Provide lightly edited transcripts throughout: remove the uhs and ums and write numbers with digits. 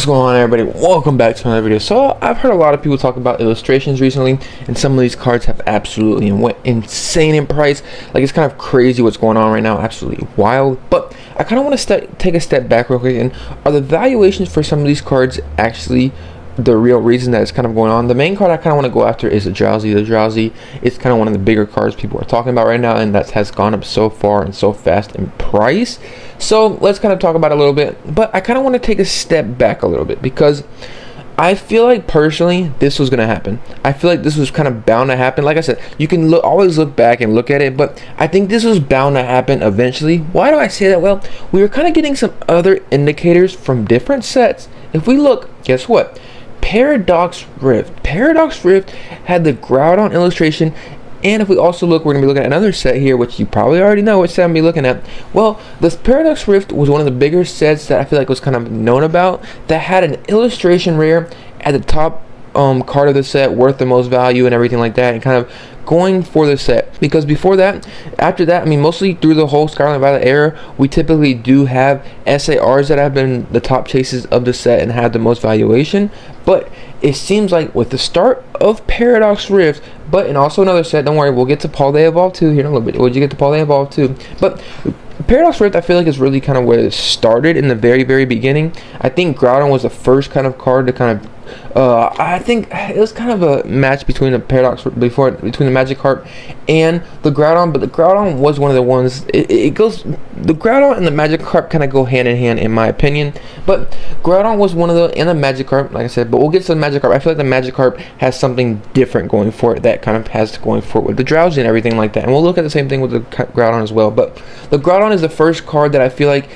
What's going on, everybody? Welcome back to another video. So I've heard a lot of people talk about illustrations recently, and some of these cards have absolutely went insane in price. Like, it's kind of crazy what's going on right now, absolutely wild. But I kind of want to take a step back real quick, and are the valuations for some of these cards actually the real reason that it's kind of going on? The main card I kind of want to go after is the Drowsy. The Drowsy is kind of one of the bigger cards people are talking about right now, and that has gone up so far and so fast in price. So let's kind of talk about it a little bit, but I kind of want to take a step back a little bit because I feel like personally this was going to happen. I feel like this was kind of bound to happen. Like I said, you can always look back and look at it, but I think this was bound to happen eventually. Why do I say that? Well, we were kind of getting some other indicators from different sets. If we look, guess what? Paradox Rift had the Groudon illustration, and if we also look, we're going to be looking at another set here, which you probably already know which set I'm going to be looking at. Well, this Paradox Rift was one of the bigger sets that I feel like was kind of known about, that had an illustration rare at the top card of the set, worth the most value and everything like that, and kind of going for the set. Because before that, after that, I mean, mostly through the whole Scarlet and Violet era, we typically do have SARs that have been the top chases of the set and have the most valuation. But it seems like with the start of Paradox Rift, but and also another set, don't worry, we'll get to Paldean Evolve 2 here in a little bit. Would you get to Paldean Evolve 2? But Paradox Rift, I feel like, is really kind of where it started in the very beginning. I think Groudon was the first kind of card to kind of I think it was kind of a match between the Paradox between the Magikarp and the Groudon, but the Groudon was one of the ones. The Groudon and the Magikarp kind of go hand in hand, in my opinion. But Groudon was one of the, and the Magikarp, like I said. But we'll get to the Magikarp. I feel like the Magikarp has something different going for it that kind of has going for it with the Drowsy and everything like that. And we'll look at the same thing with the Groudon as well. But the Groudon is the first card that I feel like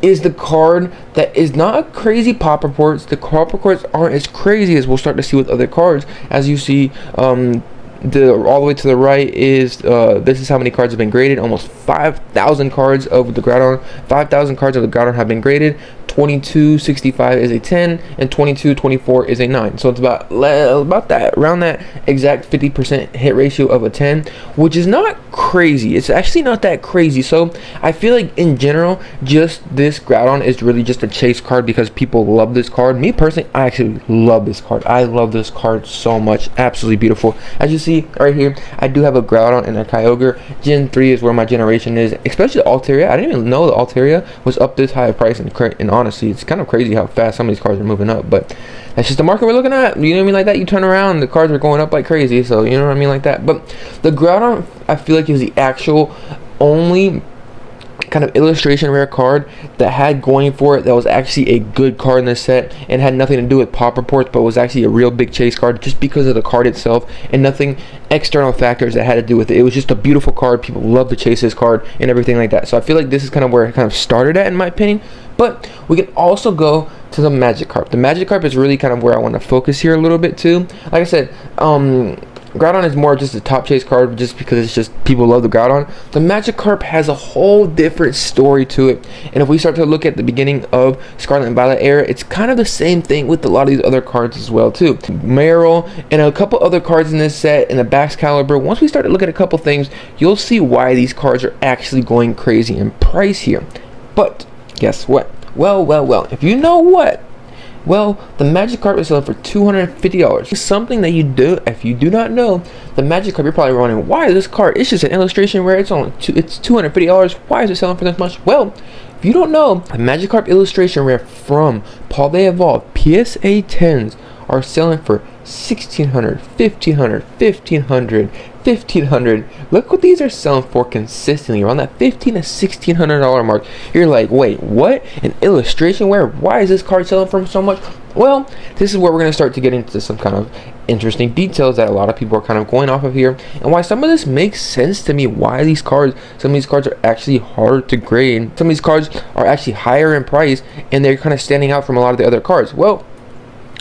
is the card that is not crazy pop reports. The pop reports aren't as crazy as we'll start to see with other cards. As you see, all the way to the right is this is how many cards have been graded. Almost 5,000 cards of the Groudon. 5,000 cards of the Groudon have been graded. 2265 is a 10, and 2224 is a 9. So it's about that, around that exact 50% hit ratio of a 10, which is not crazy. It's actually not that crazy. So I feel like in general, just this Groudon is really just a chase card because people love this card. Me personally, I actually love this card. I love this card so much. Absolutely beautiful. As you see right here, I do have a Groudon and a Kyogre. Gen 3 is where my generation is, especially the Altaria. I didn't even know the Altaria was up this high of price, and honestly, it's kind of crazy how fast some of these cards are moving up, but that's just the market we're looking at. You know what I mean? Like that, you turn around, the cards are going up like crazy, so you know what I mean, like that. But the Groudon, I feel like, is the actual only kind of illustration rare card that had going for it that was actually a good card in this set and had nothing to do with pop reports, but was actually a real big chase card just because of the card itself and nothing external factors that had to do with it. It was just a beautiful card. People love to chase this card and everything like that. So I feel like this is kind of where it kind of started at, in my opinion. But we can also go to the Magikarp. The Magikarp is really kind of where I want to focus here a little bit too. Like I said, Groudon is more just a top chase card just because it's just people love the Groudon. The Magikarp has a whole different story to it, and if we start to look at the beginning of Scarlet and Violet era, it's kind of the same thing with a lot of these other cards as well too. Meryl and a couple other cards in this set, and the Baxcalibur. Once we start to look at a couple things, you'll see why these cards are actually going crazy in price here. But guess what? Well, if you know what, well, the Magikarp is selling for $250. It's something that you do, if you do not know, the Magikarp, you're probably wondering, why is this card? It's just an illustration rare. It's $250. Why is it selling for this much? Well, if you don't know, the Magikarp illustration rare from Paldean Evolve PSA 10s are selling for $1,600, $1,500, $1,500, $1,500. Look what these are selling for consistently, around that $1,500 to $1,600 mark. You're like, wait, what? An illustration rare? Why is this card selling for so much? Well, this is where we're going to start to get into some kind of interesting details that a lot of people are kind of going off of here, and why some of this makes sense to me. Why these cards, some of these cards are actually harder to grade. Some of these cards are actually higher in price, and they're kind of standing out from a lot of the other cards. Well,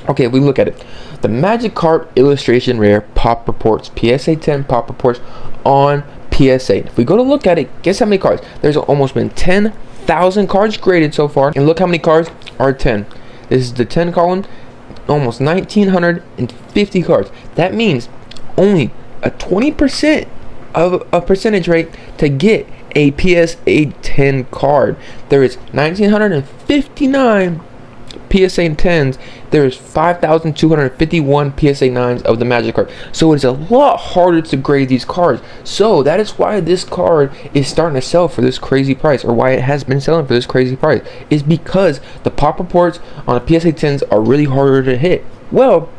okay, we look at it. The Magikarp illustration rare pop reports, PSA 10 pop reports on PSA. If we go to look at it, guess how many cards? There's almost been 10,000 cards graded so far, and look how many cards are 10. This is the 10 column, almost 1,950 cards. That means only a 20% of a percentage rate to get a PSA 10 card. There is 1,959 PSA 10s, there's 5,251 PSA 9s of the Magikarp. So it's a lot harder to grade these cards. So that is why this card is starting to sell for this crazy price, or why it has been selling for this crazy price, is because the pop reports on the PSA 10s are really harder to hit. Well,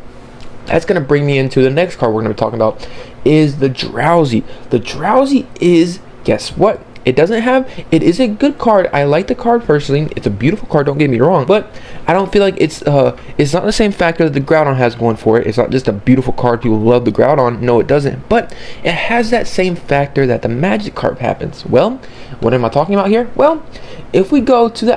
that's going to bring me into the next card we're going to be talking about, is the Drowsy. The Drowsy is, guess what? It is a good card. I like the card personally. It's a beautiful card, don't get me wrong, but I don't feel like it's not the same factor that the Groudon has going for it. It's not just a beautiful card. People love the Groudon. No, it doesn't. But it has that same factor that the Magikarp happens. Well, what am I talking about here? Well, if we go to the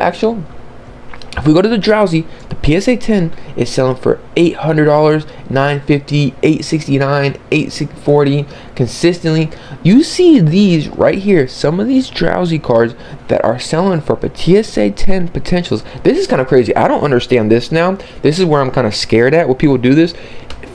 Drowsy, the PSA 10 is selling for $800, $950, $869, $840 consistently. You see these right here, some of these Drowsy cards that are selling for PSA 10 potentials. This is kind of crazy. I don't understand this now. This is where I'm kind of scared at when people do this.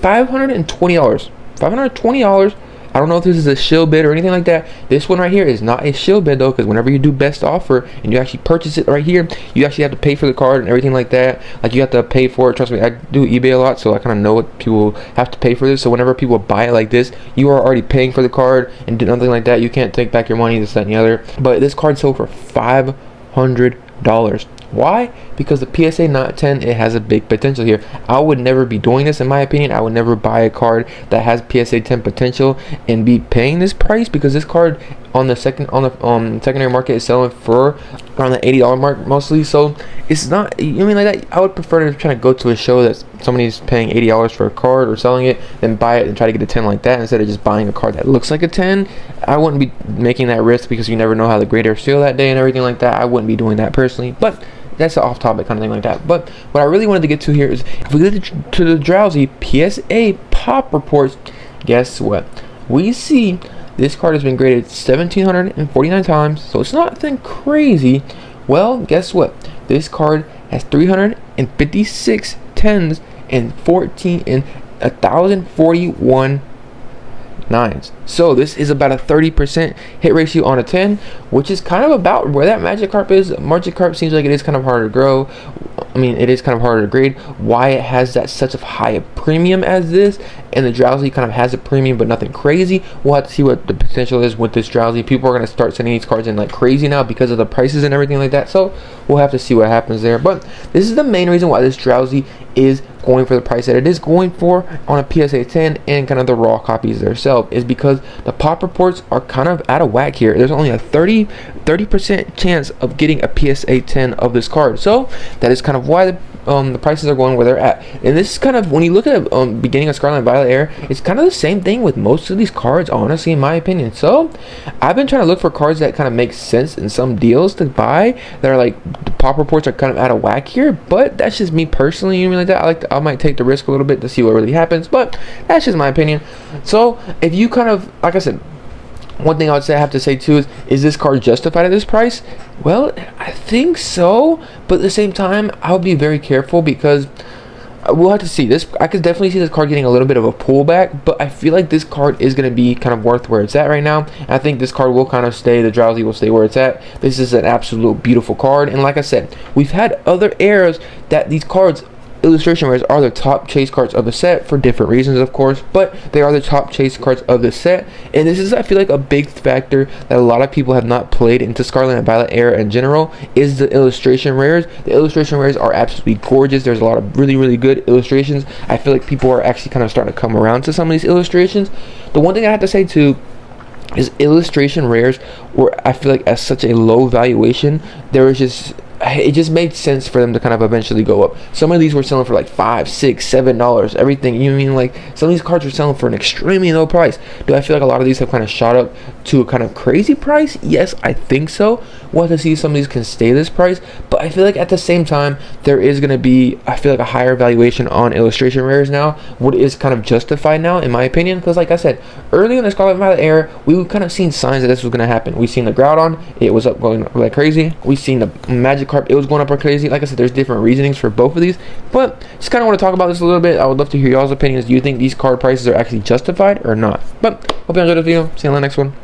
$520. I don't know if this is a shill bid or anything like that. This one right here is not a shill bid though, because whenever you do best offer and you actually purchase it right here, you actually have to pay for the card and everything like that. Like, you have to pay for it. Trust me, I do eBay a lot, so I kind of know what people have to pay for this. So whenever people buy it like this, you are already paying for the card and do nothing like that. You can't take back your money, this, that, and the other. But this card sold for $500. Why? Because the PSA 10, it has a big potential here. I would never be doing this, in my opinion. I would never buy a card that has PSA 10 potential and be paying this price, because this card on the secondary market is selling for around the $80 mark mostly. So it's not, you know what I mean, like that. I would prefer to try to go to a show that somebody's paying $80 for a card or selling it, than buy it and try to get a 10 like that, instead of just buying a card that looks like a 10. I wouldn't be making that risk, because you never know how the graders feel that day and everything like that. I wouldn't be doing that personally, but that's an off-topic kind of thing like that. But what I really wanted to get to here is, if we get to the Drowsy PSA pop reports, guess what? We see this card has been graded 1,749 times, so it's not nothing crazy. Well, guess what? This card has 356 10s and 1,041 9s. So this is about a 30% hit ratio on a 10, which is kind of about where that Magikarp is. Magikarp seems like it is kind of harder to grow. I mean, it is kind of harder to grade. Why it has that such a high premium as this, and the Drowsy kind of has a premium but nothing crazy. We'll have to see what the potential is with this Drowsy. People are going to start sending these cards in like crazy now because of the prices and everything like that. So we'll have to see what happens there. But this is the main reason why this Drowsy is going for the price that it is going for on a PSA 10 and kind of the raw copies themselves, is because the pop reports are kind of out of whack here. There's only a 30% chance of getting a PSA 10 of this card. So that is kind of why the prices are going where they're at. And this is kind of, when you look at beginning of Scarlet and Violet Air, it's kind of the same thing with most of these cards, honestly, in my opinion. So I've been trying to look for cards that kind of make sense in some deals to buy that are like, the pop reports are kind of out of whack here, but that's just me personally. You mean like that? I might take the risk a little bit to see what really happens, but that's just my opinion. So if you kind of, like I said, one thing I have to say too is this card justified at this price? Well, I think so, but at the same time, I'll be very careful, because we'll have to see this. I could definitely see this card getting a little bit of a pullback, but I feel like this card is going to be kind of worth where it's at right now. I think this card will kind of stay, the Drowsy will stay where it's at. This is an absolute beautiful card, and like I said, we've had other eras that these cards, illustration rares, are the top chase cards of the set for different reasons, of course, but they are the top chase cards of the set. And this is, I feel like, a big factor that a lot of people have not played into Scarlet and Violet era in general, is the illustration rares. The illustration rares are absolutely gorgeous. There's a lot of really, really good illustrations. I feel like people are actually kind of starting to come around to some of these illustrations. The one thing I have to say too is illustration rares were, I feel like, at such a low valuation, it just made sense for them to kind of eventually go up. Some of these were selling for like $5, $6, $7, everything. You know what I mean? Like, some of these cards were selling for an extremely low price. Do I feel like a lot of these have kind of shot up to a kind of crazy price? Yes, I think so. We'll have to see if some of these can stay this price, but I feel like at the same time, there is going to be, I feel like, a higher valuation on illustration rares now, what is kind of justified now, in my opinion, because like I said, early in the Scarlet and Violet era, we've kind of seen signs that this was going to happen. We've seen the Groudon, it was up going like crazy. We've seen the Magikarp, it was going up like crazy. Like I said, there's different reasonings for both of these, but just kind of want to talk about this a little bit. I would love to hear y'all's opinions. Do you think these card prices are actually justified or not? But hope you enjoyed the video. See you on the next one.